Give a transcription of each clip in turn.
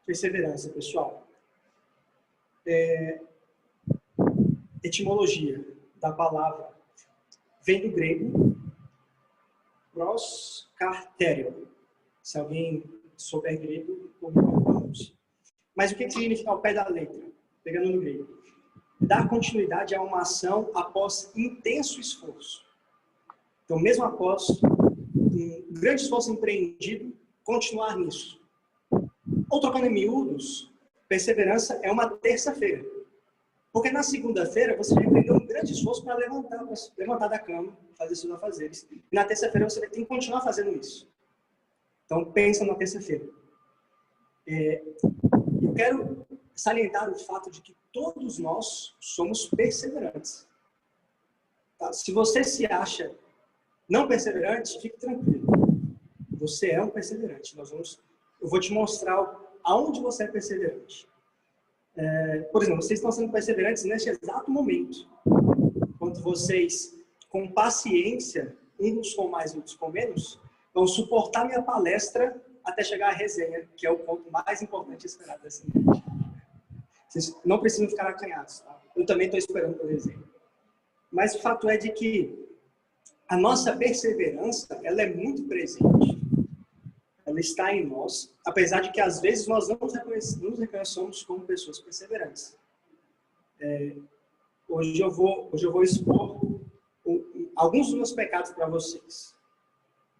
Perseverança, pessoal. Etimologia da palavra vem do grego proskarterio. Se alguém souber grego, corrija. Mas o que significa ao pé da letra? Pegando no grego. Dar continuidade a uma ação após intenso esforço. Então, mesmo após um grande esforço empreendido, continuar nisso. Ou trocando em miúdos, perseverança é uma terça-feira. Porque na segunda-feira você já empreendeu um grande esforço para levantar da cama, fazer seus afazeres. E na terça-feira você tem que continuar fazendo isso. Então, pensa na terça-feira. Eu quero salientar o fato de que todos nós somos perseverantes. Tá? Se você se acha não perseverante, fique tranquilo. Você é um perseverante. Eu vou te mostrar aonde você é perseverante. Por exemplo, vocês estão sendo perseverantes neste exato momento. Quando vocês, com paciência, uns com mais, outros com menos, vão suportar minha palestra até chegar à resenha, que é o ponto mais importante esperado dessa noite. Vocês não precisam ficar acanhados, tá? Eu também estou esperando pela resenha. Mas o fato é de que a nossa perseverança, ela é muito presente. Ela está em nós, apesar de que às vezes nós não nos reconhecemos como pessoas perseverantes. Hoje eu vou expor alguns dos meus pecados para vocês.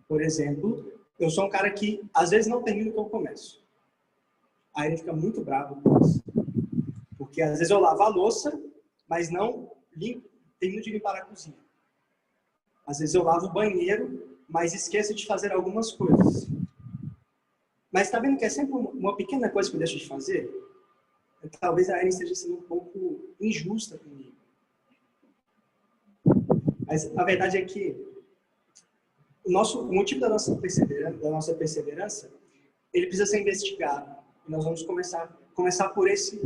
Por exemplo, eu sou um cara que às vezes não termina o que eu começo. Aí ele fica muito bravo com isso. Porque às vezes eu lavo a louça, mas não termino de limpar a cozinha. Às vezes eu lavo o banheiro, mas esqueço de fazer algumas coisas. Mas está vendo que é sempre uma pequena coisa que eu deixo de fazer? Talvez a Erin esteja sendo um pouco injusta comigo. Mas a verdade é que o motivo da nossa perseverança, ele precisa ser investigado. E nós vamos começar por esses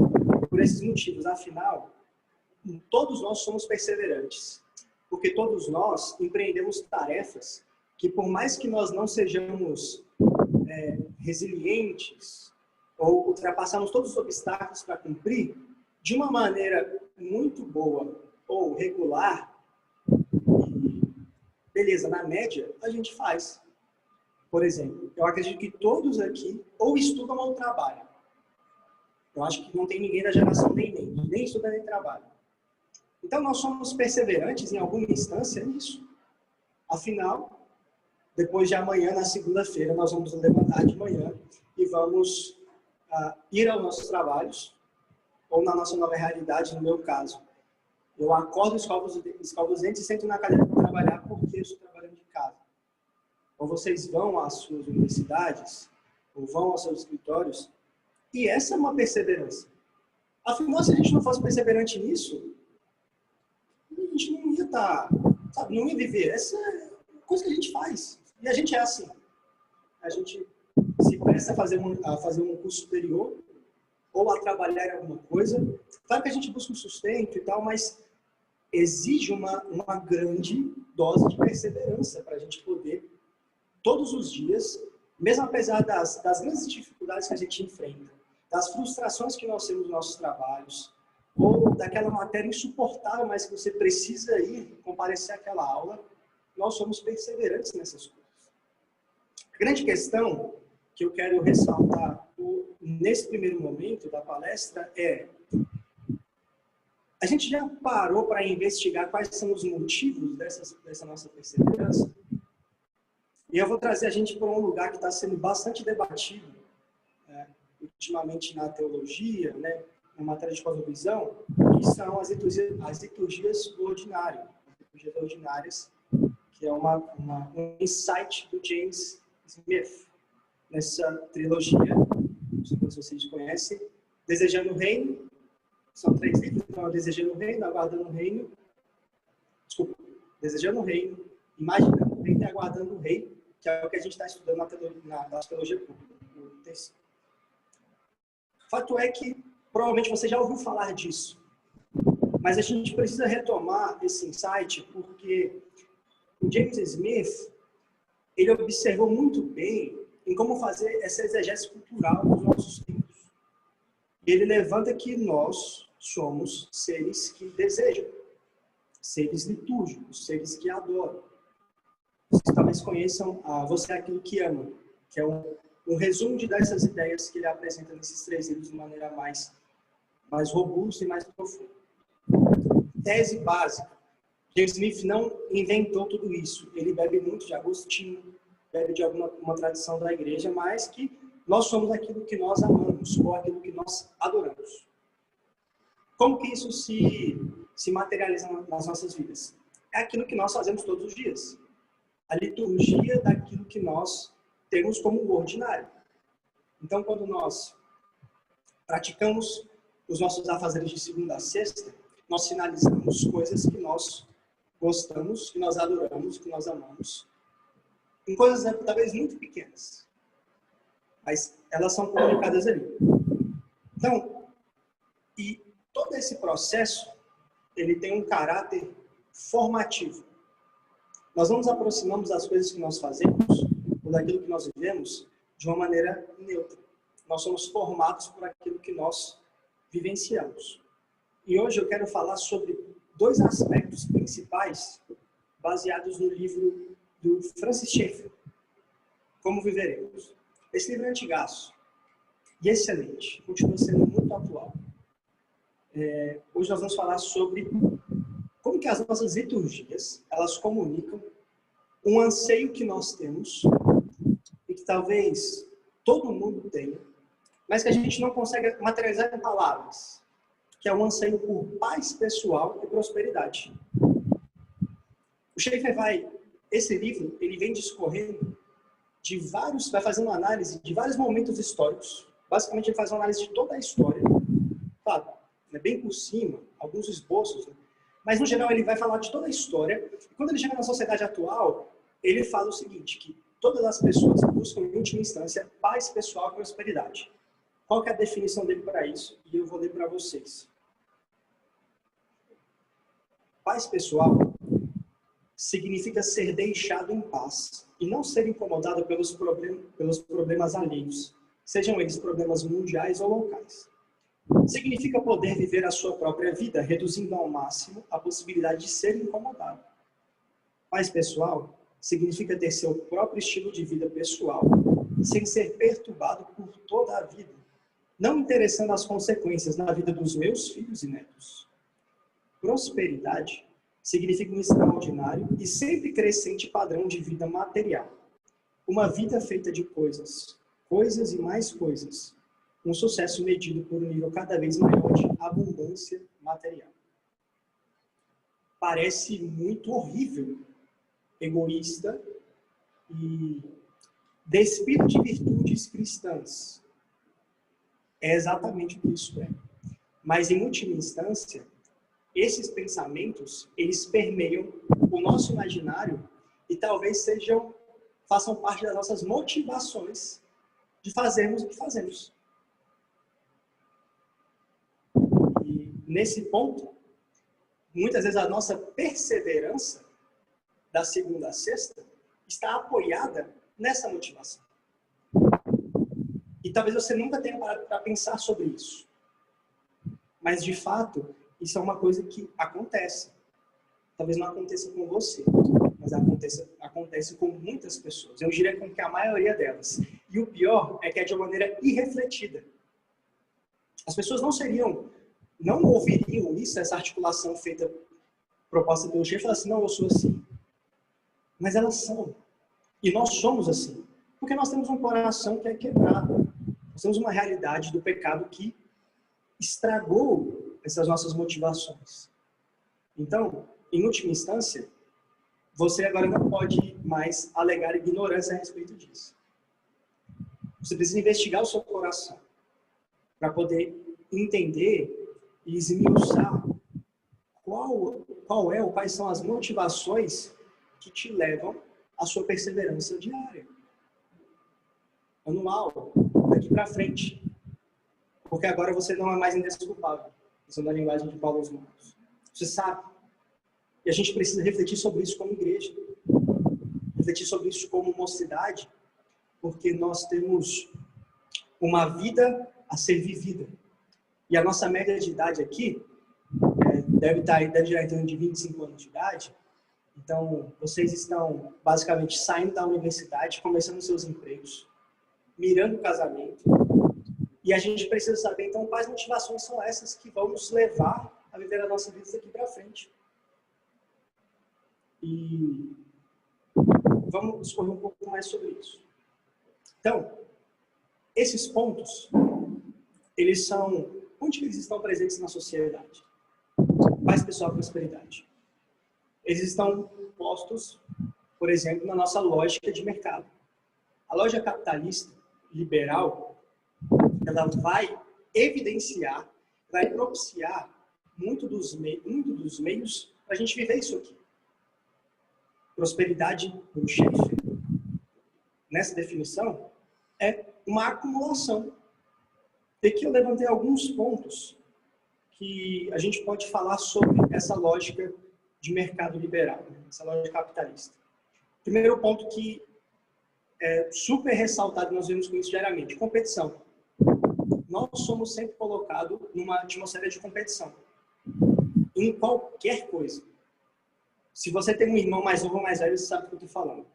motivos. Afinal, todos nós somos perseverantes. Porque todos nós empreendemos tarefas que, por mais que nós não sejamos resilientes ou ultrapassarmos todos os obstáculos para cumprir, de uma maneira muito boa ou regular, beleza, na média, a gente faz. Por exemplo, eu acredito que todos aqui ou estudam ou trabalham. Eu acho que não tem ninguém da geração nem estuda nem trabalha. Então, nós somos perseverantes em alguma instância nisso. Afinal, depois de amanhã, na segunda-feira, nós vamos nos levantar de manhã e vamos ir aos nossos trabalhos, ou na nossa nova realidade, no meu caso. Eu acordo, escovo os dentes e sento na cadeira para trabalhar porque eu estou trabalhando de casa. Ou vocês vão às suas universidades, ou vão aos seus escritórios, e essa é uma perseverança. Afinal, se a gente não fosse perseverante nisso, a gente não ia estar, não ia viver. Essa é coisa que a gente faz. E a gente é assim. A gente se presta a fazer um curso superior ou a trabalhar em alguma coisa. Claro que a gente busca um sustento e tal, mas exige uma grande dose de perseverança para a gente poder, todos os dias, mesmo apesar das grandes dificuldades que a gente enfrenta, das frustrações que nós temos nos nossos trabalhos, ou daquela matéria insuportável, mas que você precisa ir comparecer àquela aula, nós somos perseverantes nessas coisas. A grande questão que eu quero ressaltar nesse primeiro momento da palestra é: a gente já parou para investigar quais são os motivos dessa nossa perseverança? E eu vou trazer a gente para um lugar que está sendo bastante debatido, ultimamente na teologia, na matéria de cosmovisão, que são as liturgias ordinárias. As liturgias ordinárias, que é um insight do James Smith, nessa trilogia, não sei se vocês conhecem, Desejando o Reino. São 3 livros, então, Desejando o Reino, Aguardando o Reino. Desculpa, Desejando o Reino, Imaginando o Reino e Aguardando o Rei, que é o que a gente está estudando na teologia pública. O fato é que, provavelmente, você já ouviu falar disso. Mas a gente precisa retomar esse insight, porque o James Smith, ele observou muito bem em como fazer essa exegese cultural dos nossos tempos. ele levanta que nós somos seres que desejam, seres litúrgicos, seres que adoram. Vocês talvez conheçam Você é Aquilo que Ama, que é um resumo dessas ideias que ele apresenta nesses 3 livros de maneira mais robusta e mais profunda. Tese básica. James Smith não inventou tudo isso. Ele bebe muito de Agostinho, bebe de uma tradição da igreja, mas que nós somos aquilo que nós amamos, ou aquilo que nós adoramos. Como que isso se materializa nas nossas vidas? É aquilo que nós fazemos todos os dias. A liturgia daquilo que nós temos como ordinário. Então, quando nós praticamos os nossos afazeres de segunda a sexta, nós sinalizamos coisas que nós gostamos, que nós adoramos, que nós amamos. Em coisas talvez muito pequenas. Mas elas são comunicadas ali. Então, e todo esse processo, ele tem um caráter formativo. Nós não nos aproximamos das coisas que nós fazemos, ou daquilo que nós vivemos, de uma maneira neutra. Nós somos formados por aquilo que nós vivenciamos. E hoje eu quero falar sobre 2 aspectos principais baseados no livro do Francis Schaeffer, Como Viveremos. Esse livro é antigaço e excelente, continua sendo muito atual. Hoje nós vamos falar sobre como que as nossas liturgias, elas comunicam um anseio que nós temos e que talvez todo mundo tenha, mas que a gente não consegue materializar em palavras, que é um anseio por paz pessoal e prosperidade. O Schaeffer esse livro, ele vem discorrendo vai fazendo uma análise de vários momentos históricos. Basicamente, ele faz uma análise de toda a história. Claro, bem por cima, alguns esboços, né? Mas, no geral, ele vai falar de toda a história. E quando ele chega na sociedade atual, ele fala o seguinte, que todas as pessoas buscam, em última instância, paz pessoal e prosperidade. Qual que é a definição dele para isso? E eu vou ler para vocês. Paz pessoal significa ser deixado em paz e não ser incomodado pelos problemas alheios, sejam eles problemas mundiais ou locais. Significa poder viver a sua própria vida, reduzindo ao máximo a possibilidade de ser incomodado. Paz pessoal significa ter seu próprio estilo de vida pessoal, sem ser perturbado por toda a vida, não interessando as consequências na vida dos meus filhos e netos. Prosperidade significa um extraordinário e sempre crescente padrão de vida material. Uma vida feita de coisas e mais coisas. Um sucesso medido por um nível cada vez maior de abundância material. Parece muito horrível, egoísta e despido de virtudes cristãs. É exatamente o que isso é. Mas, em última instância, esses pensamentos, eles permeiam o nosso imaginário e talvez façam parte das nossas motivações de fazermos o que fazemos. E, nesse ponto, muitas vezes a nossa perseverança da segunda a sexta está apoiada nessa motivação. E talvez você nunca tenha parado para pensar sobre isso. Mas, de fato, isso é uma coisa que acontece. Talvez não aconteça com você, mas acontece com muitas pessoas. Eu diria com que a maioria delas. E o pior é que é de uma maneira irrefletida. As pessoas não ouviriam isso, essa articulação proposta pelo chefe, e falar assim, não, eu sou assim. Mas elas são. E nós somos assim. Porque nós temos um coração que é quebrado. Nós temos uma realidade do pecado que estragou essas nossas motivações. Então, em última instância, você agora não pode mais alegar ignorância a respeito disso. Você precisa investigar o seu coração para poder entender e esmiuçar quais são as motivações que te levam à sua perseverança diária, anual, daqui para frente. Porque agora você não é mais indesculpável, usando a linguagem de Paulo aos Romanos. Você sabe. E a gente precisa refletir sobre isso como igreja. Refletir sobre isso como mocidade, porque nós temos uma vida a ser vivida. E a nossa média de idade aqui deve girar em torno de 25 anos de idade. Então, vocês estão basicamente saindo da universidade, começando seus empregos, mirando o casamento. E a gente precisa saber, então, quais motivações são essas que vão nos levar a viver a nossa vida daqui para frente. E vamos discorrer um pouco mais sobre isso. Então, esses pontos, eles são... Onde eles estão presentes na sociedade? Paz, pessoal, prosperidade. Eles estão postos, por exemplo, na nossa lógica de mercado. A lógica capitalista, liberal, ela vai evidenciar, vai propiciar muito dos meios para a gente viver isso aqui. Prosperidade do chefe, nessa definição, é uma acumulação. E aqui eu levantei alguns pontos que a gente pode falar sobre essa lógica de mercado liberal, essa lógica capitalista. Primeiro ponto que é super ressaltado, nós vemos com isso diariamente, competição. Nós somos sempre colocados numa atmosfera de competição, em qualquer coisa. Se você tem um irmão mais novo ou mais velho, você sabe o que eu estou falando.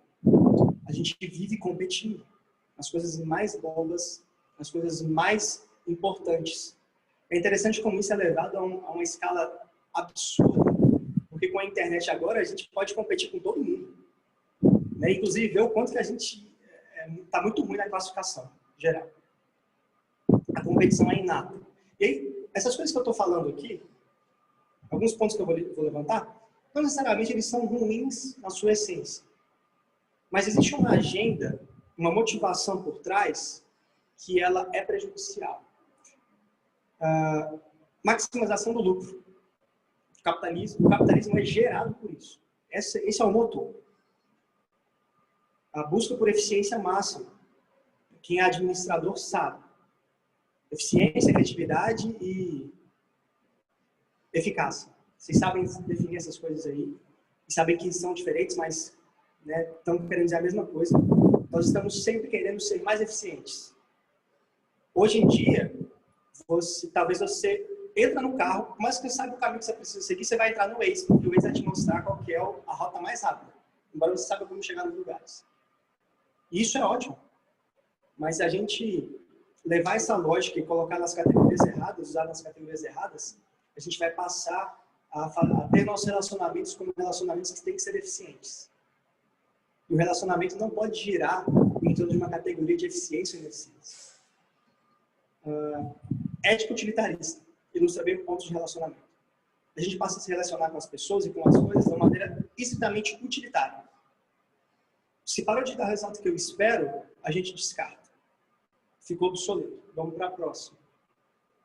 A gente vive competindo nas coisas mais bobas, nas coisas mais importantes. É interessante como isso é levado a uma escala absurda, porque com a internet agora a gente pode competir com todo mundo, né? Inclusive ver o quanto que a gente está muito ruim na classificação geral. A competição é inata. E aí, essas coisas que eu estou falando aqui, alguns pontos que eu vou levantar, não necessariamente eles são ruins na sua essência, mas existe uma agenda, uma motivação por trás que ela é prejudicial. Maximização do lucro. O capitalismo é gerado por isso. Esse é o motor. A busca por eficiência máxima. Quem é administrador sabe. Eficiência, criatividade e eficácia. Vocês sabem definir essas coisas aí. E sabem que são diferentes, mas estão querendo dizer a mesma coisa. Nós estamos sempre querendo ser mais eficientes. Hoje em dia, talvez você entra no carro, mas você sabe o caminho que você precisa seguir, você vai entrar no Waze, porque o Waze vai te mostrar qual que é a rota mais rápida, embora você saiba como chegar nos lugares. E isso é ótimo, mas se a gente levar essa lógica e colocar nas categorias erradas, usar nas categorias erradas, a gente vai passar a ter nossos relacionamentos como relacionamentos que têm que ser eficientes. E o relacionamento não pode girar em torno de uma categoria de eficiência ou ineficiência. Ética utilitarista ilustra bem o ponto de relacionamento. A gente passa a se relacionar com as pessoas e com as coisas de uma maneira estritamente utilitária. Se parou de dar o resultado que eu espero, a gente descarta. Ficou obsoleto. Vamos para a próxima.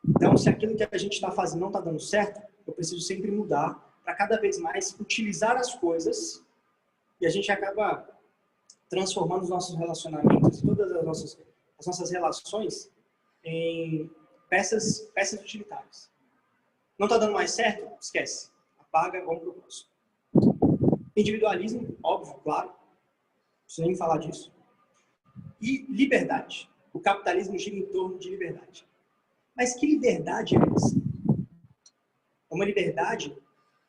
Então, se aquilo que a gente está fazendo não está dando certo, eu preciso sempre mudar para cada vez mais utilizar as coisas e a gente acaba transformando os nossos relacionamentos, todas as nossas relações em peças utilitárias. Não está dando mais certo? Esquece. Apaga, vamos para o próximo. Individualismo, óbvio, claro. Não preciso nem falar disso. E liberdade. O capitalismo gira em torno de liberdade. Mas que liberdade é essa? É uma liberdade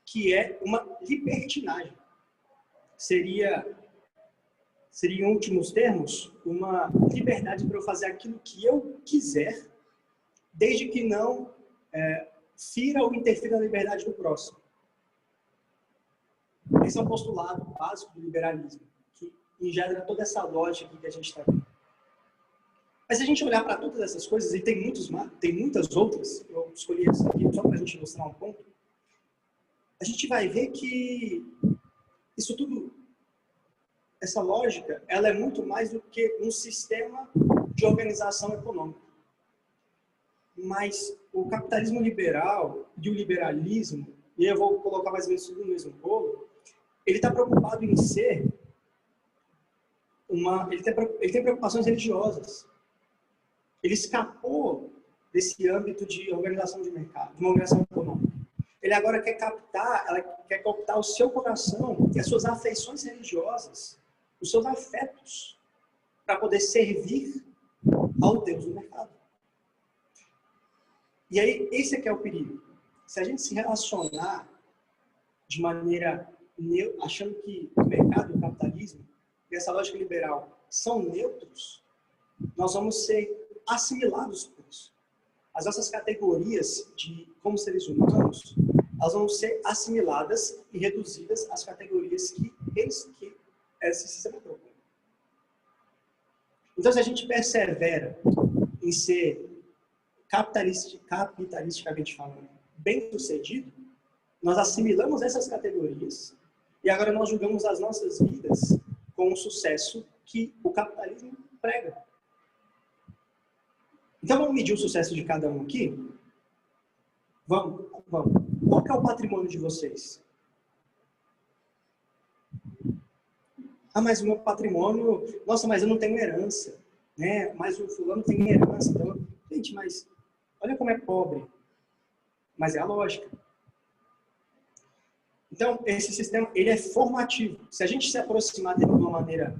que é uma libertinagem. Seria, em últimos termos, uma liberdade para eu fazer aquilo que eu quiser, desde que não fira ou interfira na liberdade do próximo. Esse é um postulado básico do liberalismo, que engendra toda essa lógica que a gente está vendo. Mas se a gente olhar para todas essas coisas, e tem muitas outras, eu escolhi essa aqui só para a gente mostrar um ponto, a gente vai ver que isso tudo, essa lógica, ela é muito mais do que um sistema de organização econômica. Mas o capitalismo liberal e o liberalismo, e eu vou colocar mais ou menos tudo no mesmo bolo, ele está preocupado em ser ele tem preocupações religiosas. Ele escapou desse âmbito de organização de mercado, de uma organização econômica. Ele agora quer captar o seu coração e as suas afeições religiosas, os seus afetos, para poder servir ao Deus do mercado. E aí, esse aqui é o perigo. Se a gente se relacionar de maneira achando que o mercado e o capitalismo e essa lógica liberal são neutros, nós vamos ser assimilados por isso. As nossas categorias como seres humanos, elas vão ser assimiladas e reduzidas às categorias que esse sistema propõe. Então, se a gente persevera em ser capitalisticamente falando, bem-sucedido, nós assimilamos essas categorias e agora nós julgamos as nossas vidas com o sucesso que o capitalismo prega. Então, vamos medir o sucesso de cada um aqui? Vamos. Qual que é o patrimônio de vocês? Ah, mas o meu patrimônio... Nossa, mas eu não tenho herança, né? Mas o fulano tem herança. Então... Gente, mas olha como é pobre. Mas é a lógica. Então, esse sistema, ele é formativo. Se a gente se aproximar dele de uma maneira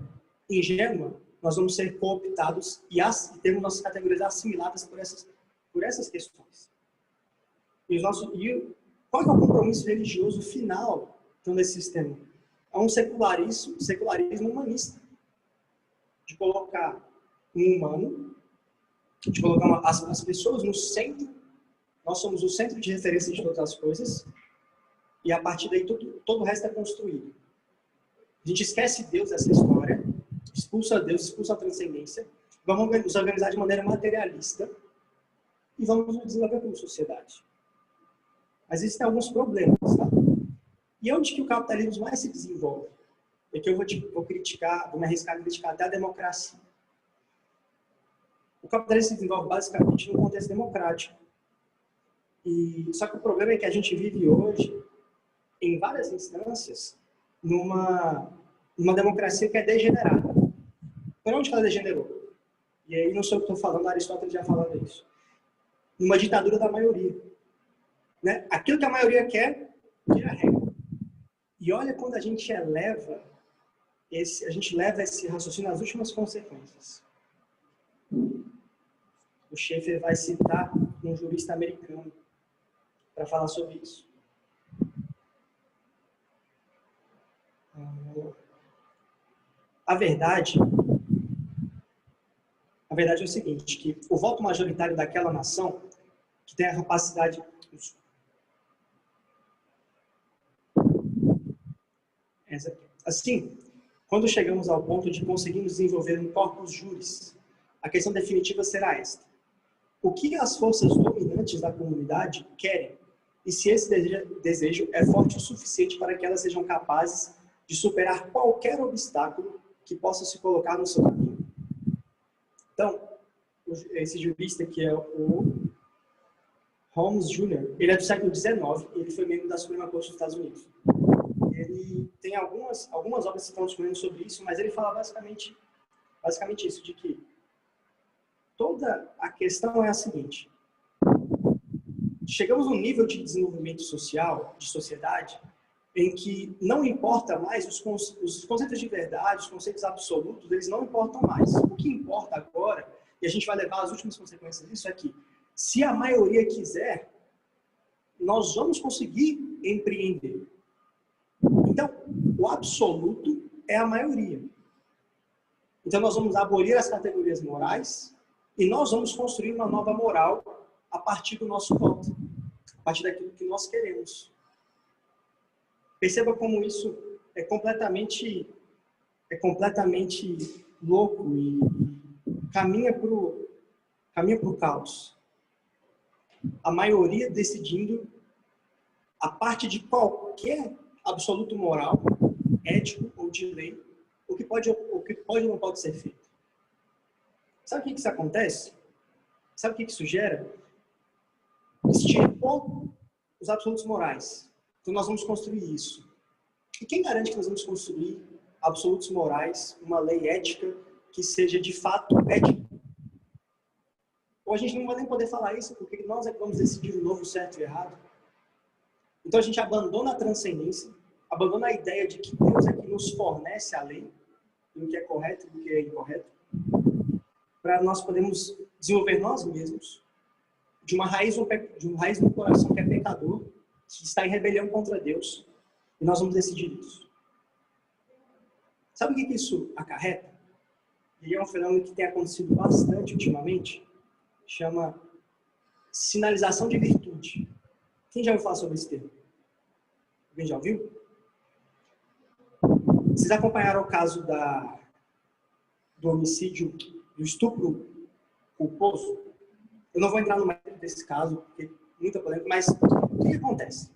ingênua, nós vamos ser cooptados e termos nossas categorias assimiladas por essas questões. Qual é o compromisso religioso final então, desse sistema? É um secularismo humanista. De colocar um humano, de colocar as pessoas no centro. Nós somos o centro de referência de todas as coisas. E a partir daí todo o resto é construído. A gente esquece Deus dessa história, expulsa Deus, expulsa a transcendência, vamos nos organizar de maneira materialista e vamos nos desenvolver como sociedade. Mas existem alguns problemas, tá? E onde que o capitalismo mais se desenvolve? É que eu vou me arriscar a criticar até a democracia. O capitalismo se desenvolve basicamente num contexto democrático. Só que o problema é que a gente vive hoje, em várias instâncias, numa democracia que é degenerada. Por onde que ela degenerou? E aí não sou eu que estou falando, Aristóteles já falava isso. Numa ditadura da maioria. Né? Aquilo que a maioria quer, vira regra. E olha quando a gente leva esse raciocínio às últimas consequências. O Schaeffer vai citar um jurista americano para falar sobre isso. A verdade é o seguinte, que o voto majoritário daquela nação, que tem a capacidade... Assim, quando chegamos ao ponto de conseguirmos desenvolver um corpus juris, a questão definitiva será esta. O que as forças dominantes da comunidade querem? E se esse desejo é forte o suficiente para que elas sejam capazes de superar qualquer obstáculo que possa se colocar no seu caminho. Então, esse jurista que é o Holmes Jr., ele é do século XIX e ele foi membro da Suprema Corte dos Estados Unidos. Ele tem algumas obras que estão discutindo sobre isso, mas ele fala basicamente isso, de que toda a questão é a seguinte. Chegamos num nível de desenvolvimento social, de sociedade, em que não importa mais os conceitos de verdade, os conceitos absolutos, eles não importam mais. O que importa agora, e a gente vai levar as últimas consequências disso, é que se a maioria quiser, nós vamos conseguir empreender. Então, o absoluto é a maioria. Então, nós vamos abolir as categorias morais e nós vamos construir uma nova moral a partir do nosso voto, a partir daquilo que nós queremos. Perceba como isso é completamente louco e caminha para o caos. A maioria decidindo a parte de qualquer absoluto moral, ético ou de lei, o que pode ou não pode ser feito. Sabe o que isso acontece? Sabe o que isso gera? Extirpou os absolutos morais. Então nós vamos construir isso. E quem garante que nós vamos construir absolutos morais, uma lei ética que seja de fato ética? Ou a gente não vai nem poder falar isso, porque nós é que vamos decidir o novo certo e errado. Então a gente abandona a transcendência, abandona a ideia de que Deus é que nos fornece a lei, do que é correto e do que é incorreto, para nós podermos desenvolver nós mesmos de uma raiz no coração que é pecador, que está em rebelião contra Deus, e nós vamos decidir isso. Sabe o que isso acarreta? E é um fenômeno que tem acontecido bastante ultimamente, chama sinalização de virtude. Quem já ouviu falar sobre esse termo? Alguém já ouviu? Vocês acompanharam o caso do homicídio, do estupro culposo? Eu não vou entrar no mérito desse caso, porque é muita polêmica, mas o que acontece?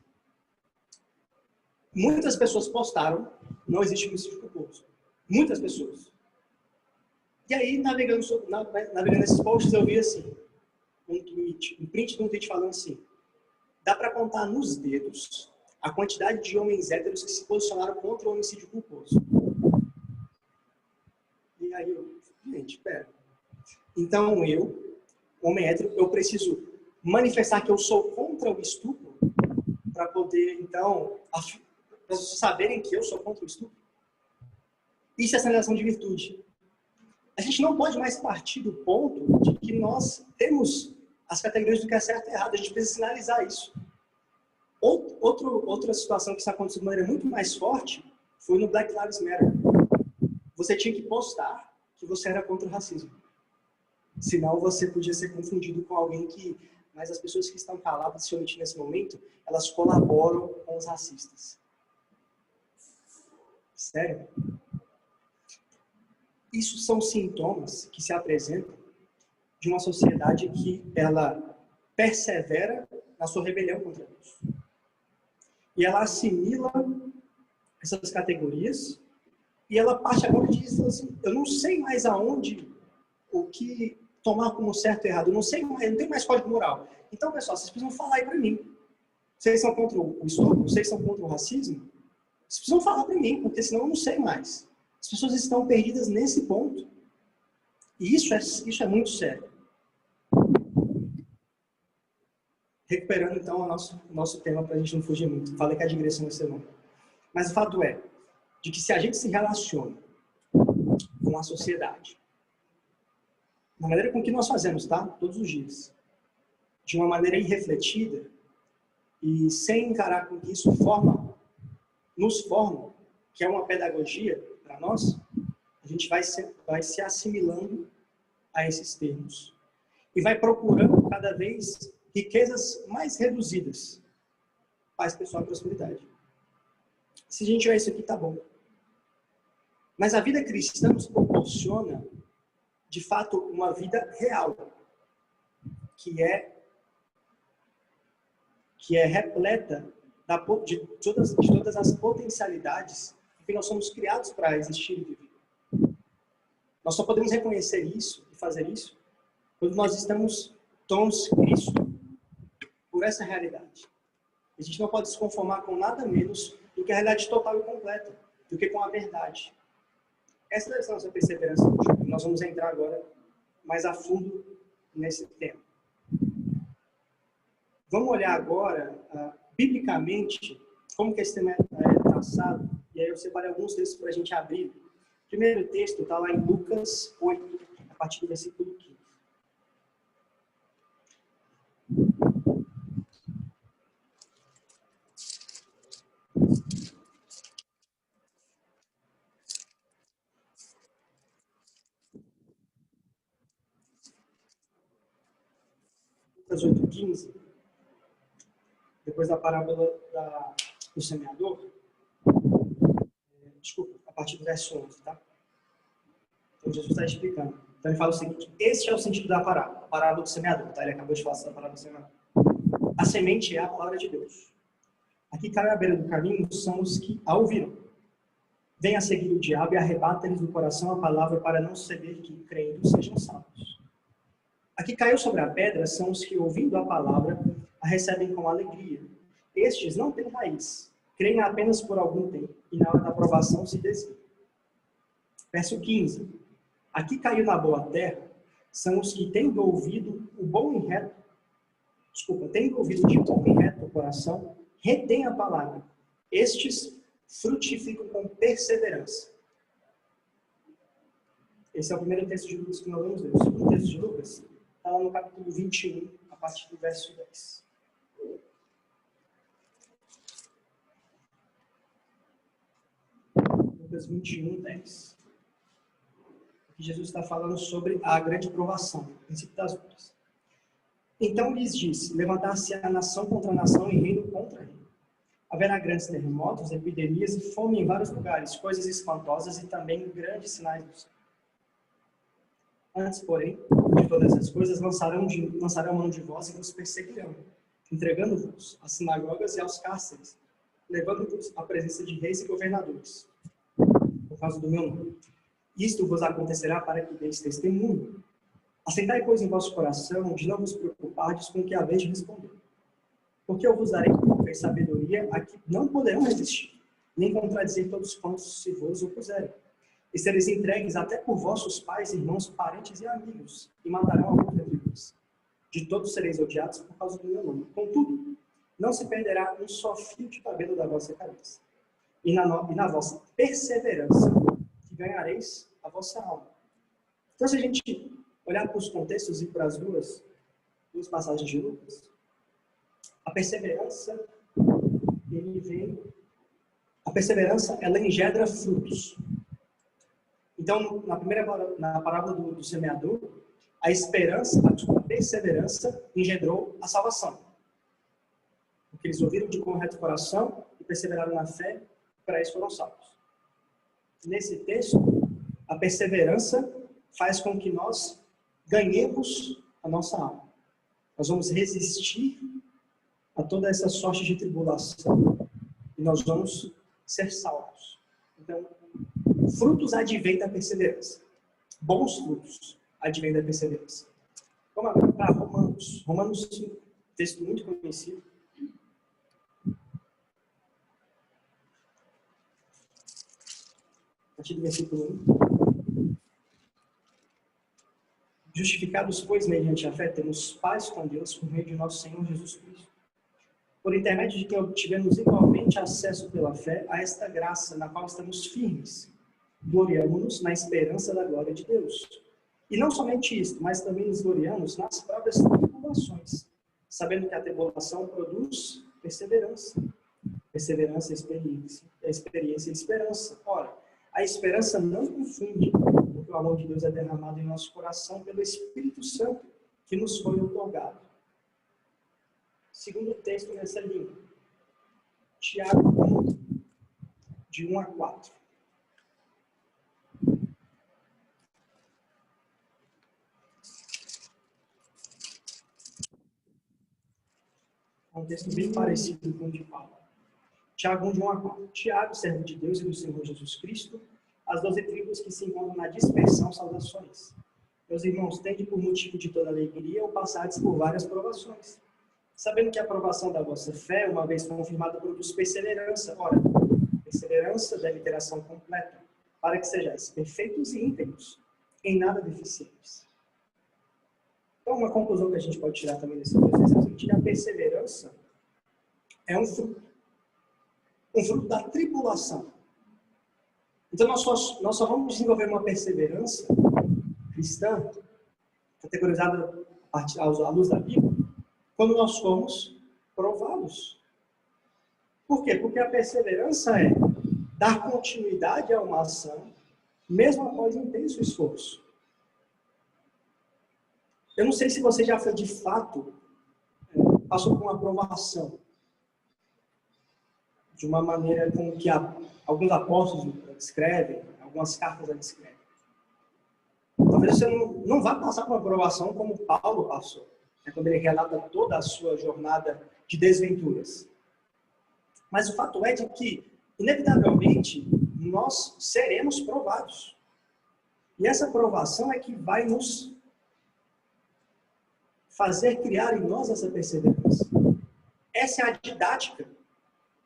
Muitas pessoas postaram, não existe homicídio culposo. Muitas pessoas. E aí, navegando nesses posts, eu vi assim, um print de um tweet falando assim, dá para contar nos dedos a quantidade de homens héteros que se posicionaram contra o homicídio culposo. E aí eu, gente, pera. Então eu, homem hétero, eu preciso manifestar que eu sou contra o estupro para poder, então, as pessoas saberem que eu sou contra o estupro. Isso é sinalização de virtude. A gente não pode mais partir do ponto de que nós temos as categorias do que é certo e errado. A gente precisa sinalizar isso. Outra situação que está acontecendo de maneira muito mais forte foi no Black Lives Matter. Você tinha que postar que você era contra o racismo. Senão você podia ser confundido com alguém que... Mas as pessoas que estão caladas se omitindo nesse momento, elas colaboram com os racistas. Sério? Isso são sintomas que se apresentam de uma sociedade que ela persevera na sua rebelião contra Deus. E ela assimila essas categorias e ela parte agora e diz assim, eu não sei mais aonde, o que tomar como certo e errado, eu não sei mais, eu não tenho mais código moral. Então, pessoal, vocês precisam falar aí para mim. Vocês são contra o estupro? Vocês são contra o racismo? Vocês precisam falar para mim, porque senão eu não sei mais. As pessoas estão perdidas nesse ponto. E isso é muito sério. Recuperando, então, o nosso tema para a gente não fugir muito. Falei que a digressão vai ser longa. Mas o fato é de que se a gente se relaciona com a sociedade, da maneira com que nós fazemos, tá? Todos os dias, de uma maneira irrefletida e sem encarar com que isso nos forma, que é uma pedagogia para nós, a gente vai se assimilando a esses termos e vai procurando cada vez riquezas mais reduzidas. Paz, pessoal e prosperidade. Se a gente tiver isso aqui, tá bom. Mas a vida cristã nos proporciona, de fato, uma vida real, que é repleta de todas as potencialidades que nós somos criados para existir e viver. Nós só podemos reconhecer isso e fazer isso quando nós estamos tons Cristo por essa realidade. A gente não pode se conformar com nada menos do que a realidade total e completa, do que com a verdade. Essa é a nossa perseverança. Nós vamos entrar agora mais a fundo nesse tema. Vamos olhar agora, biblicamente, como que esse tema é traçado. E aí eu separei alguns textos para a gente abrir. O primeiro texto está lá em Lucas 8, a partir do versículo 15. Lucas 8, 15. Depois da parábola do semeador. Desculpa, a partir do verso 11, tá? Então Jesus está explicando. Então ele fala o seguinte, este é o sentido da parábola, a parábola do semeador, tá? Ele acabou de falar da parábola do semeador. A semente é a palavra de Deus. Aqui cai à beira do caminho são os que a ouviram. Vem a seguir o diabo e arrebata-lhes do coração a palavra para não saber que, crendo, sejam salvos. Aqui caiu sobre a pedra são os que, ouvindo a palavra, a recebem com alegria. Estes não têm raiz, creem apenas por algum tempo e na hora da aprovação se desviam. Verso 15. Aqui caiu na boa terra são os que, tendo ouvido de bom e reto o coração, retém a palavra. Estes frutificam com perseverança. Esse é o primeiro texto de Lucas que nós vamos ler. O segundo texto de Lucas está lá no capítulo 21, a partir do verso 10. Lucas 21, 10. Aqui Jesus está falando sobre a grande provação, o princípio das lutas. Então lhes disse: levantar-se-á nação contra nação e reino contra reino. Haverá grandes terremotos, epidemias e fome em vários lugares, coisas espantosas e também grandes sinais do céu. Antes, porém, de todas as coisas, lançarão mão de vós e vos perseguirão, entregando-vos às sinagogas e aos cárceres, levando-vos à presença de reis e governadores, por causa do meu nome. Isto vos acontecerá para que deis testemunho. Assentai, pois, em vosso coração, de não vos preocupardes com o que haveis de responder. Porque eu vos darei boca e sabedoria a que não poderão resistir, nem contradizer todos quantos se vos opuserem. E sereis entregues até por vossos pais, irmãos, parentes e amigos, e matarão alguns dentre vós. De todos sereis odiados por causa do meu nome. Contudo, não se perderá um só fio de cabelo da vossa cabeça. E na vossa perseverança, que ganhareis a vossa alma. Então, se a gente olhar para os contextos e para as duas passagens de Lucas, a perseverança, ela engendra frutos. Então, na parábola do semeador, a perseverança engendrou a salvação. Porque eles ouviram de correto coração e perseveraram na fé, para isso foram salvos. Nesse texto, a perseverança faz com que nós ganhemos a nossa alma. Nós vamos resistir a toda essa sorte de tribulação e nós vamos ser salvos. Então, frutos advêm da perseverança. Bons frutos advêm da perseverança. Vamos agora para Romanos. Romanos 5, texto muito conhecido. A partir do versículo 1. Justificados, pois, mediante a fé, temos paz com Deus por meio de nosso Senhor Jesus Cristo. Por intermédio de quem obtivemos igualmente acesso pela fé a esta graça na qual estamos firmes. Gloriamo-nos na esperança da glória de Deus. E não somente isto, mas também nos gloriamos nas próprias tribulações, sabendo que a tribulação produz perseverança. Perseverança, experiência e esperança. Ora, a esperança não confunde, porque o amor de Deus é derramado em nosso coração pelo Espírito Santo que nos foi otorgado. Segundo texto nessa linha, Tiago 1, de 1 a 4. É um texto bem parecido com o de Paulo. Tiago 1, de 1 a 4. Tiago, servo de Deus e do Senhor Jesus Cristo, as 12 tribos que se encontram na dispersão, saudações. Meus irmãos, tende por motivo de toda alegria ou passardes por várias provações, sabendo que a aprovação da vossa fé, uma vez confirmada, produz perseverança. Ora, perseverança deve ter ação completa, para que sejais perfeitos e íntegros, em nada deficientes. Então, uma conclusão que a gente pode tirar também desse texto é que a perseverança é um fruto da tribulação. Então, nós só vamos desenvolver uma perseverança cristã, categorizada à luz da Bíblia, quando nós formos provados. Por quê? Porque a perseverança é dar continuidade a uma ação, mesmo após intenso esforço. Eu não sei se você já foi de fato, passou por uma provação, de uma maneira com que alguns apóstolos descrevem, algumas cartas descrevem. Talvez você não vá passar por uma provação como Paulo passou, quando ele relata toda a sua jornada de desventuras. Mas o fato é de que, inevitavelmente, nós seremos provados. E essa provação é que vai nos fazer criar em nós essa perseverança. Essa é a didática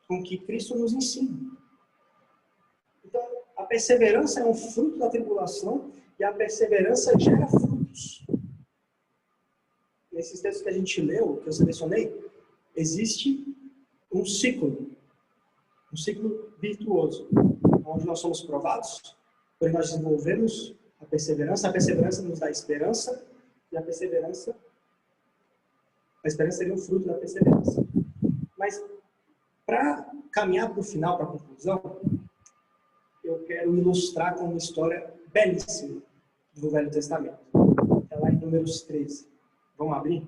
com que Cristo nos ensina. Então, a perseverança é um fruto da tribulação e a perseverança gera frutos. Nesses textos que a gente leu, que eu selecionei, existe um ciclo virtuoso, onde nós somos provados, porém nós desenvolvemos a perseverança nos dá esperança, e a perseverança A esperança seria o fruto da perseverança. Mas, para caminhar para o final, para a conclusão, eu quero ilustrar com uma história belíssima do Velho Testamento. Está lá em Números 13. Vamos abrir?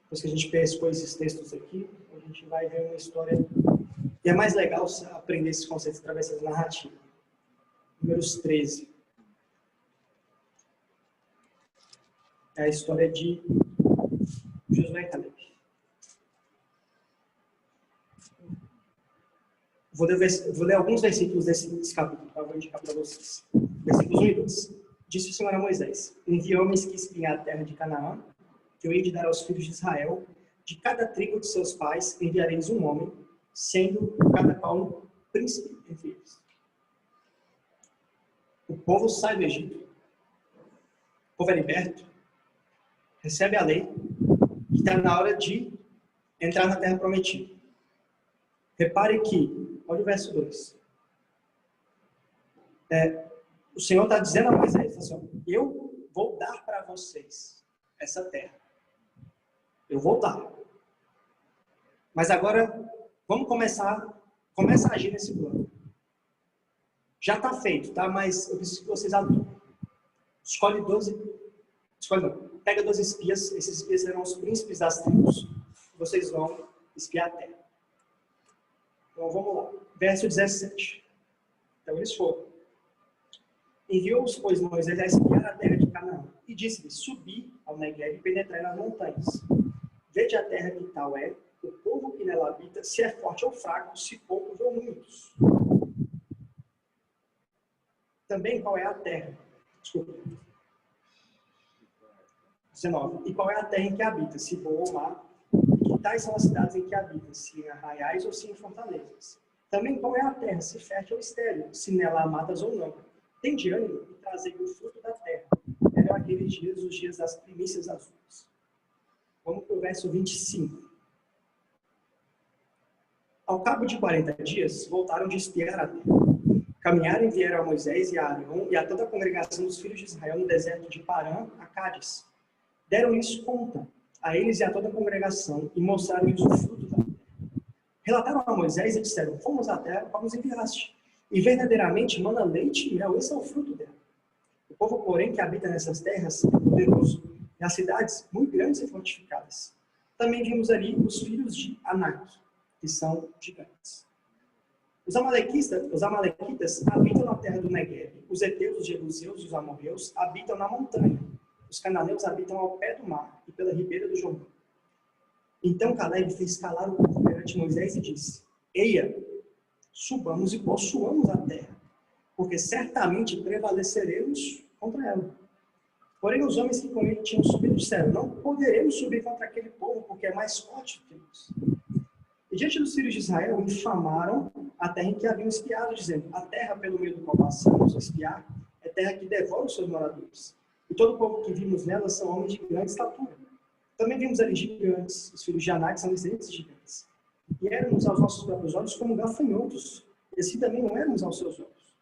Depois que a gente pescou esses textos aqui, a gente vai ver uma história. E é mais legal aprender esses conceitos através da narrativa. Números 13. É a história de Josué e Caleb. Vou ler alguns versículos desse capítulo, para indicar para vocês. Versículos 1 e 2. Disse o Senhor a Moisés: envie homens que espiem a terra de Canaã, que eu hei de dar aos filhos de Israel. De cada tribo de seus pais enviareis um homem, sendo cada qual um príncipe entre eles. O povo sai do Egito. O povo é liberto, recebe a lei e está na hora de entrar na terra prometida. Repare que, olha o verso 2. O Senhor está dizendo a Moisés, assim, eu vou dar para vocês essa terra. Eu vou dar. Mas agora, vamos começar a agir nesse plano. Já está feito, tá? Mas eu preciso que vocês atuem. Pega 12 espias, esses espias serão os príncipes das tribos, vocês vão espiar a terra. Então vamos lá. Verso 17. Então eles foram. Enviou-os, pois, Moisés a espiar a terra de Canaã, e disse-lhes: subi ao Negueb e penetrai nas montanhas. Vede a terra que tal é, o povo que nela habita, se é forte ou fraco, se poucos ou muitos. Também qual é a terra? Desculpa. 19. E qual é a terra em que habita, se boa ou má? E que tais são as cidades em que habita, se em arraiais ou se em fortalezas? Também qual é a terra, se fértil ou estéril, se nela há matas ou não? Tende ânimo e trazei o fruto da terra. Eram aqueles dias, os dias das primícias das uvas. Vamos para o verso 25. Ao cabo de 40 dias, voltaram de espiar a terra. Caminharam e vieram a Moisés e a Arão e a toda a congregação dos filhos de Israel no deserto de Parã, a Cádiz. Deram-lhes conta, a eles e a toda a congregação, e mostraram-lhes o fruto da terra. Relataram a Moisés e disseram: fomos à terra, qual nos enviaste, e verdadeiramente mana leite e mel, esse é o fruto dela. O povo, porém, que habita nessas terras é poderoso, e as cidades muito grandes e fortificadas. Também vimos ali os filhos de Anak, que são gigantes. Os amalequitas habitam na terra do Negueb, os heteus, os jebuseus e os amorreus habitam na montanha. Os cananeus habitam ao pé do mar e pela ribeira do Jordão. Então Caleb fez calar o povo perante Moisés e disse: eia, subamos e possuamos a terra, porque certamente prevaleceremos contra ela. Porém os homens que com ele tinham subido disseram: não poderemos subir contra aquele povo, porque é mais forte do que nós. E diante dos filhos de Israel infamaram a terra em que haviam espiado, dizendo: a terra pelo meio do qual passamos a espiar é terra que devora os seus moradores. E todo o povo que vimos nela são homens de grande estatura. Também vimos ali gigantes, os filhos de Anak são descendentes de gigantes. E éramos aos nossos próprios olhos como gafanhotos, e assim também não éramos aos seus olhos.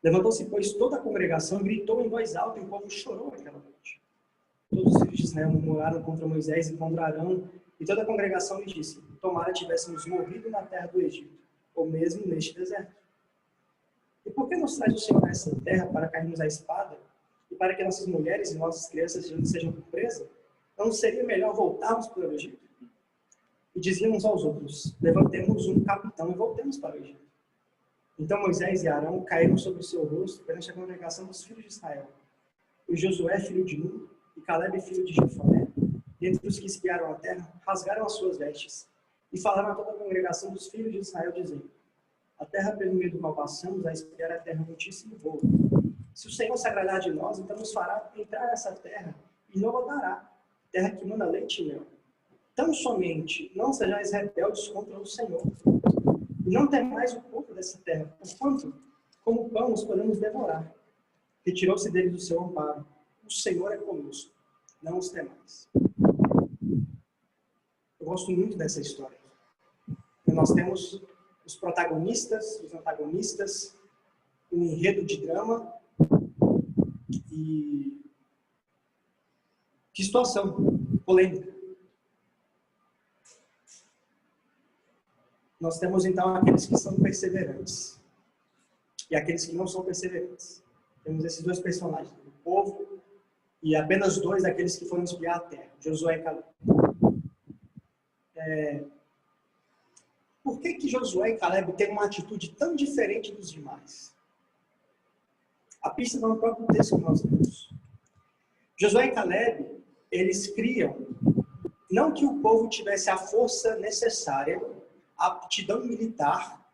Levantou-se, pois, toda a congregação e gritou em voz alta, e o povo chorou aquela noite. Todos os filhos de Israel murmuraram contra Moisés e contra Arão, e toda a congregação lhe disse: tomara tivéssemos morrido na terra do Egito, ou mesmo neste deserto. E por que nos traz o Senhor nessa terra para cairmos à espada, e para que nossas mulheres e nossas crianças sejam presas? Não seria melhor voltarmos para o Egito? E diziam uns aos outros: levantemos um capitão e voltemos para o Egito. Então Moisés e Arão caíram sobre o seu rosto perante a congregação dos filhos de Israel. E Josué, filho de Nun, e Caleb, filho de Jefoné, dentre os que espiaram a terra, rasgaram as suas vestes, e falaram a toda a congregação dos filhos de Israel, dizendo: a terra pelo meio do qual passamos a espiar a terra muitíssimo boa. Se o Senhor se agradar de nós, então nos fará entrar nessa terra, e não a dará, terra que manda leite e mel. Tão somente não sejais rebeldes contra o Senhor, e não temais o povo dessa terra, porquanto, como pão, os podemos devorar. Retirou-se deles o seu amparo. O Senhor é conosco, não os temais. Eu gosto muito dessa história. E nós temos os protagonistas, os antagonistas, um enredo de drama, e Que situação polêmica. Nós temos, então, aqueles que são perseverantes e aqueles que não são perseverantes. Temos esses dois personagens, o povo e apenas dois daqueles que foram espiar a terra, Josué e Caleb. Por que Josué e Caleb têm uma atitude tão diferente dos demais? A pista está no próprio texto que nós lemos. Josué e Caleb, eles criam, não que o povo tivesse a força necessária, a aptidão militar.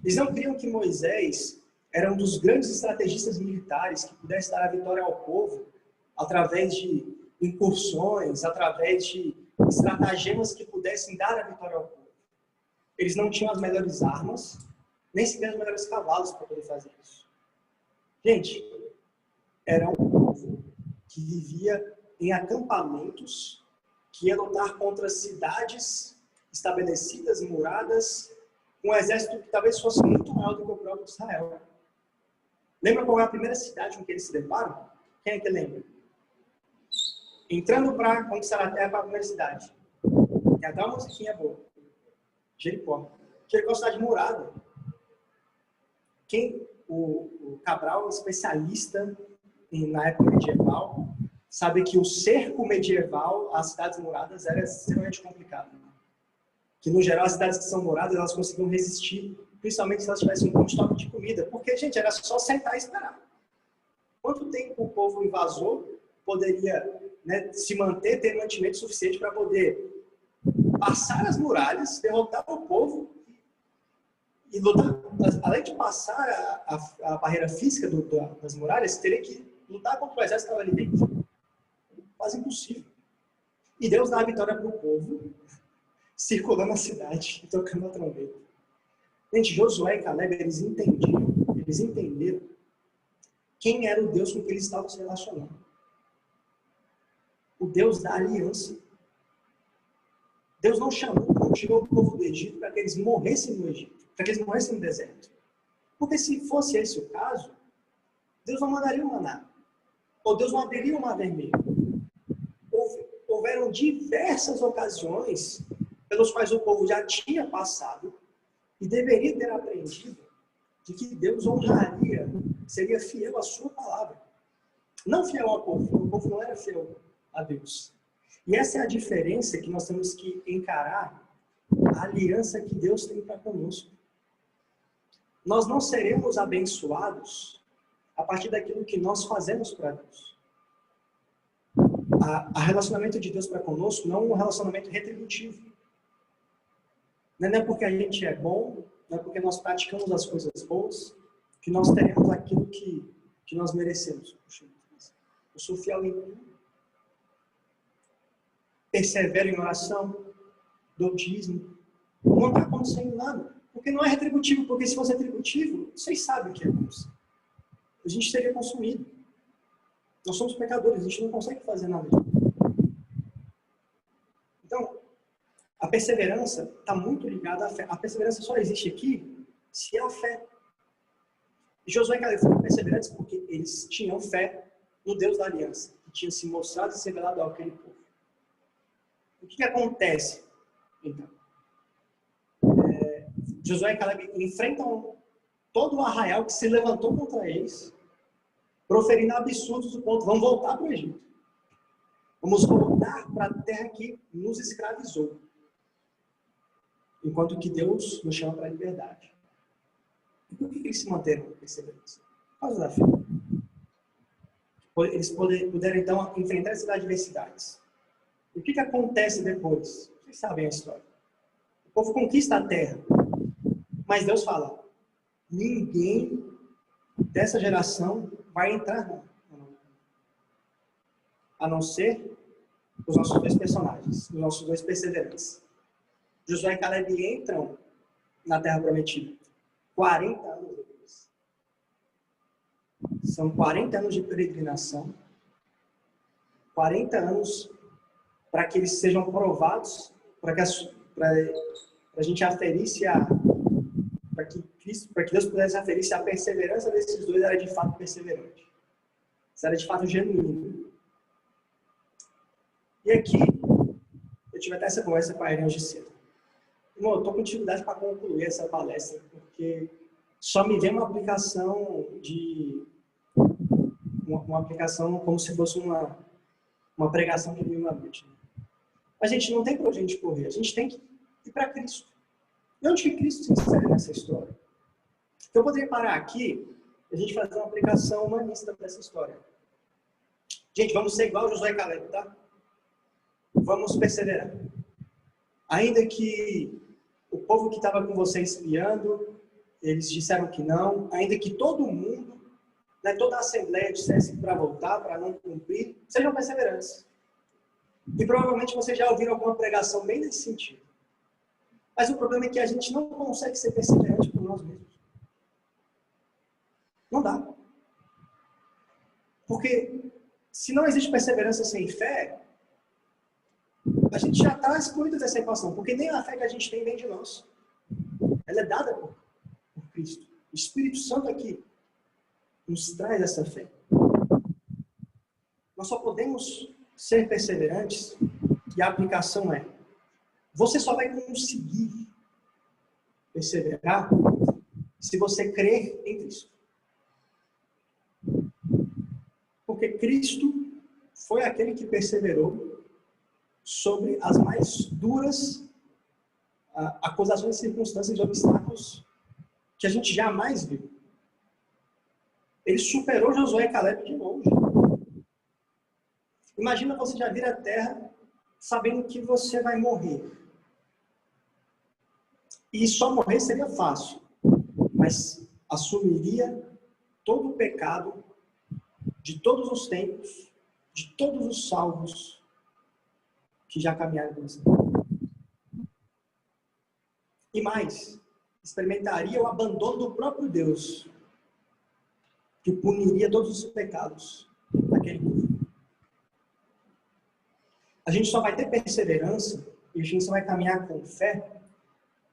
Eles não criam que Moisés era um dos grandes estrategistas militares que pudesse dar a vitória ao povo através de incursões, através de estratagemas que pudessem dar a vitória ao povo. Eles não tinham as melhores armas, nem sequer os melhores cavalos para poder fazer isso. Gente, era um povo que vivia em acampamentos, que ia lutar contra cidades estabelecidas, muradas, com um exército que talvez fosse muito maior do que o próprio Israel. Lembra qual é a primeira cidade com que eles se deparam? Quem é que lembra? Entrando para conquistar a terra para a primeira cidade. Tem até uma musiquinha boa. Jericó. Jericó é uma cidade murada. O Cabral, especialista na época medieval, sabe que o cerco medieval às cidades muradas era extremamente complicado. Que, no geral, as cidades que são muradas, elas conseguiam resistir, principalmente se elas tivessem um bom estoque de comida. Porque, gente, era só sentar e esperar. Quanto tempo o povo invasor poderia, né, se manter, ter mantimento suficiente para poder passar as muralhas, derrotar o povo e lutar? Além de passar a barreira física das muralhas, teria que lutar contra o exército que estava ali dentro. Quase impossível. E Deus dá a vitória para o povo, circulando a cidade e tocando a trombeta. Gente, Josué e Caleb, eles entenderam quem era o Deus com que eles estavam se relacionando. O Deus da aliança. Deus não tirou o povo do Egito para que eles morressem no Egito, para que eles morressem no deserto. Porque se fosse esse o caso, Deus não mandaria o maná. Ou Deus não abriria o mar vermelho. Houveram diversas ocasiões pelos quais o povo já tinha passado e deveria ter aprendido de que Deus honraria, seria fiel à sua palavra. Não fiel ao povo, porque o povo não era fiel a Deus. E essa é a diferença que nós temos que encarar a aliança que Deus tem para conosco. Nós não seremos abençoados a partir daquilo que nós fazemos para Deus. O relacionamento de Deus para conosco não é um relacionamento retributivo. Não é porque a gente é bom, não é porque nós praticamos as coisas boas, que nós teremos aquilo que nós merecemos. Eu sou fiel em tudo, persevero em oração, dou dízimo. Não está acontecendo nada. Porque não é retributivo. Porque se fosse retributivo, vocês sabem o que é isso. A gente seria consumido. Nós somos pecadores, a gente não consegue fazer nada. Então, a perseverança está muito ligada à fé. A perseverança só existe aqui se há fé. E Josué e Caleb foram perseverantes porque eles tinham fé no Deus da aliança, que tinha se mostrado e se revelado àquele povo. O que acontece, então? Josué e Caleb enfrentam todo o arraial que se levantou contra eles, proferindo absurdos do ponto: vamos voltar para o Egito. Vamos voltar para a terra que nos escravizou. Enquanto que Deus nos chama para a liberdade. E por que eles se manteram perseverantes? Por causa da fé. Eles puderam, então, enfrentar essas adversidades. E o que acontece depois? Vocês sabem a história. O povo conquista a terra. Mas Deus fala: ninguém dessa geração vai entrar, não. A não ser os nossos dois personagens, os nossos dois perseverantes. Josué e Caleb entram na terra prometida 40 anos depois. São 40 anos de peregrinação, 40 anos para que eles sejam provados, para a gente aferir se para que Deus pudesse aferir se a perseverança desses dois era de fato perseverante, se era de fato genuíno. E aqui, eu tive até essa conversa com a Irene hoje cedo. Irmão, eu estou com dificuldade para concluir essa palestra, porque só me vem uma aplicação uma aplicação como se fosse uma pregação de uma noite. A gente não tem para onde a gente correr, a gente tem que ir para Cristo. E onde que Cristo se insere nessa história? Então, eu poderia parar aqui e a gente fazer uma aplicação humanista dessa história. Gente, vamos ser igual Josué e Caleb, tá? Vamos perseverar. Ainda que o povo que estava com você espiando, eles disseram que não, ainda que todo mundo, né, toda a assembleia dissesse para voltar, para não cumprir, sejam perseverantes. E provavelmente vocês já ouviram alguma pregação bem nesse sentido. Mas o problema é que a gente não consegue ser perseverante por nós mesmos. Não dá. Porque se não existe perseverança sem fé, a gente já está excluído dessa equação, porque nem a fé que a gente tem vem de nós. Ela é dada por Cristo. O Espírito Santo aqui nos traz essa fé. Nós só podemos ser perseverantes, e a aplicação é: você só vai conseguir perseverar se você crer em Cristo. Porque Cristo foi aquele que perseverou sobre as mais duras acusações, circunstâncias e obstáculos que a gente jamais viu. Ele superou Josué e Caleb de longe. Imagina você já vir à Terra sabendo que você vai morrer. E só morrer seria fácil, mas assumiria todo o pecado de todos os tempos, de todos os salvos que já caminharam com você. E mais, experimentaria o abandono do próprio Deus, que puniria todos os pecados daquele povo. A gente só vai ter perseverança e a gente só vai caminhar com fé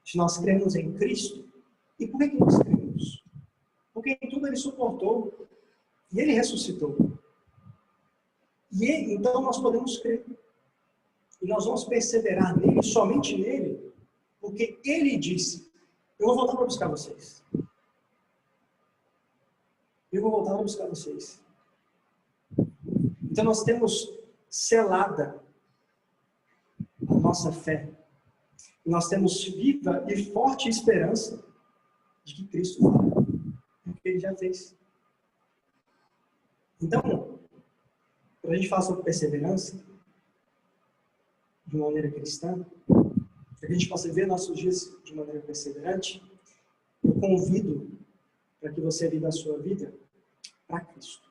se nós cremos em Cristo. E por que nós cremos? Porque em tudo ele suportou e ele ressuscitou. Então nós podemos crer. E nós vamos perseverar nele, somente nele, porque ele disse: eu vou voltar para buscar vocês. Eu vou voltar para buscar vocês. Então nós temos selada a nossa fé. Nós temos viva e forte esperança de que Cristo fará, porque ele já fez. Então, para a gente falar sobre perseverança de uma maneira cristã, para que a gente possa ver nossos dias de maneira perseverante, eu convido para que você viva a sua vida para Cristo.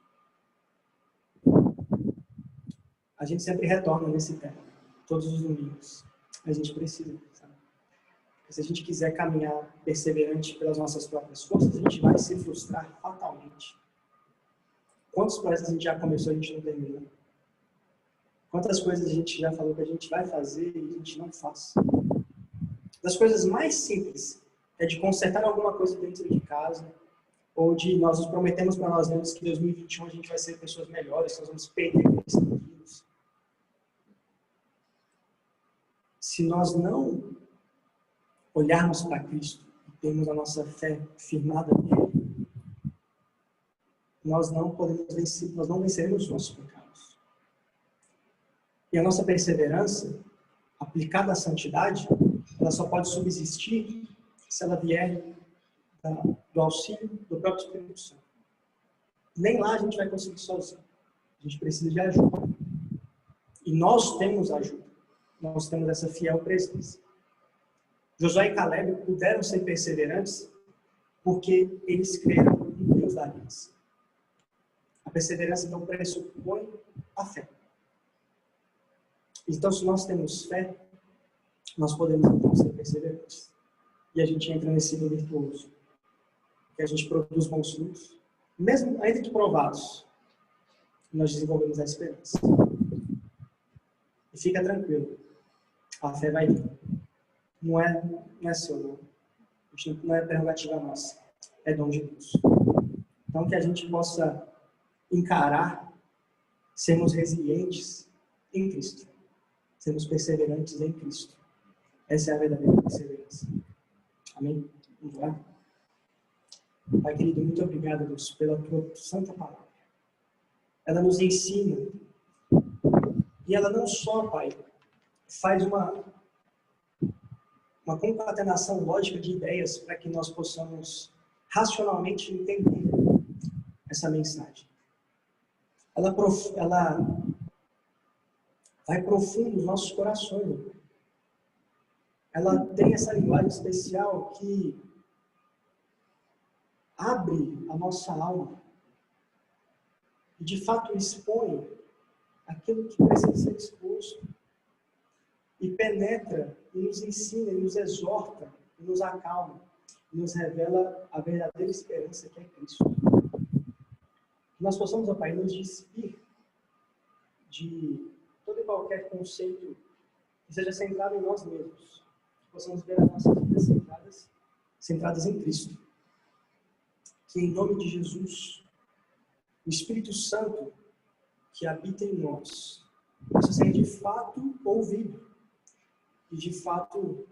A gente sempre retorna nesse tema, todos os domingos. A gente precisa, sabe? Porque se a gente quiser caminhar perseverante pelas nossas próprias forças, a gente vai se frustrar fatalmente. Quantos projetos a gente já começou e a gente não terminou? Quantas coisas a gente já falou que a gente vai fazer e a gente não faz? Das coisas mais simples é de consertar alguma coisa dentro de casa, ou de nós nos prometemos para nós mesmos que em 2021 a gente vai ser pessoas melhores, que nós vamos perder esses quilos. Se nós não olharmos para Cristo e termos a nossa fé firmada nele, nós não podemos vencer, nós não venceremos os nossos pecados. E a nossa perseverança, aplicada à santidade, ela só pode subsistir se ela vier do auxílio do próprio Espírito Santo. Nem lá a gente vai conseguir sozinho. A gente precisa de ajuda. E nós temos ajuda. Nós temos essa fiel presença. Josué e Caleb puderam ser perseverantes porque eles creram no Deus da aliança. A perseverança então pressupõe a fé. Então, se nós temos fé, nós podemos então ser perseverantes. E a gente entra nesse ciclo virtuoso. Que a gente produz bons frutos, mesmo ainda que provados, nós desenvolvemos a esperança. E fica tranquilo, a fé vai vir. Não é seu, não. Não é prerrogativa nossa, é dom de Deus. Então, que a gente possa encarar, sermos resilientes em Cristo. sermos perseverantes em Cristo. Essa é a verdadeira perseverança. Amém? Vamos lá? Pai querido, muito obrigado, Deus, pela tua santa palavra. Ela nos ensina. E ela não só, Pai, faz uma concatenação lógica de ideias para que nós possamos racionalmente entender essa mensagem. Ela vai profundo nos nossos corações. Ela tem essa linguagem especial que abre a nossa alma e de fato expõe aquilo que precisa ser exposto e penetra e nos ensina, e nos exorta, e nos acalma, e nos revela a verdadeira esperança que é Cristo. Que nós possamos, ó Pai, nos despir de todo e qualquer conceito que seja centrado em nós mesmos. Que possamos ver as nossas vidas centradas em Cristo. Que em nome de Jesus, o Espírito Santo que habita em nós possa ser de fato ouvido e de fato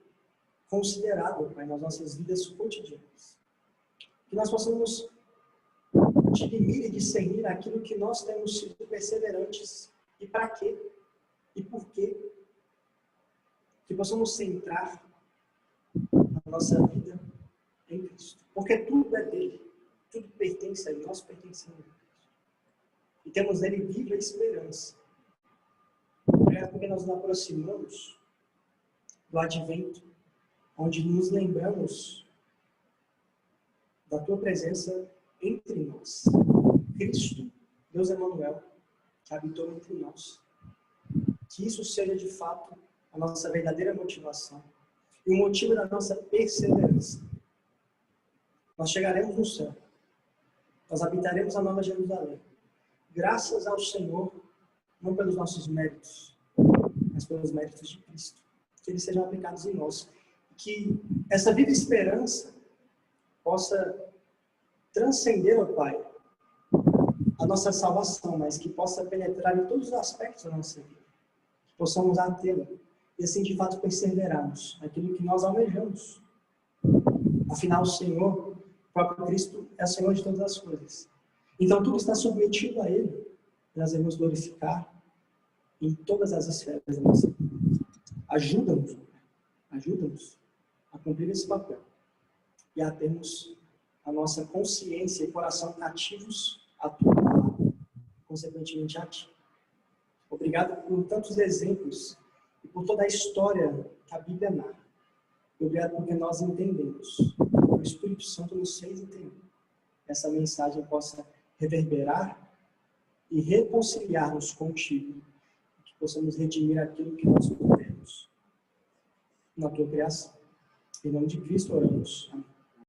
considerado, Pai, nas nossas vidas cotidianas. Que nós possamos dirimir e discernir aquilo que nós temos sido perseverantes e para quê e por quê. Que possamos centrar a nossa vida em Cristo. Porque tudo é dele, tudo pertence a ele, nós pertencemos a Cristo. E temos nele viva esperança. É porque nós nos aproximamos do advento, onde nos lembramos da tua presença entre nós. Cristo, Deus Emanuel, que habitou entre nós. Que isso seja de fato a nossa verdadeira motivação e o motivo da nossa perseverança. Nós chegaremos no céu. Nós habitaremos a Nova Jerusalém. Graças ao Senhor, não pelos nossos méritos, mas pelos méritos de Cristo. Que eles sejam aplicados em nós. Que essa viva esperança possa transcender, ó Pai, a nossa salvação, mas que possa penetrar em todos os aspectos da nossa vida. Que possamos atê-la e assim de fato perseverarmos naquilo que nós almejamos. Afinal, o Senhor, o próprio Cristo, é o Senhor de todas as coisas. Então tudo está submetido a Ele. Nós devemos glorificar em todas as esferas da nossa vida. Ajuda-nos a cumprir esse papel e a termos a nossa consciência e coração cativos a tua palavra, consequentemente a ti. Obrigado por tantos exemplos e por toda a história que a Bíblia narra. Obrigado porque nós entendemos. O Espírito Santo nos fez entender. Que essa mensagem possa reverberar e reconciliar-nos contigo. Que possamos redimir aquilo que nós perdemos na tua criação. Em nome de Cristo oramos. Amém.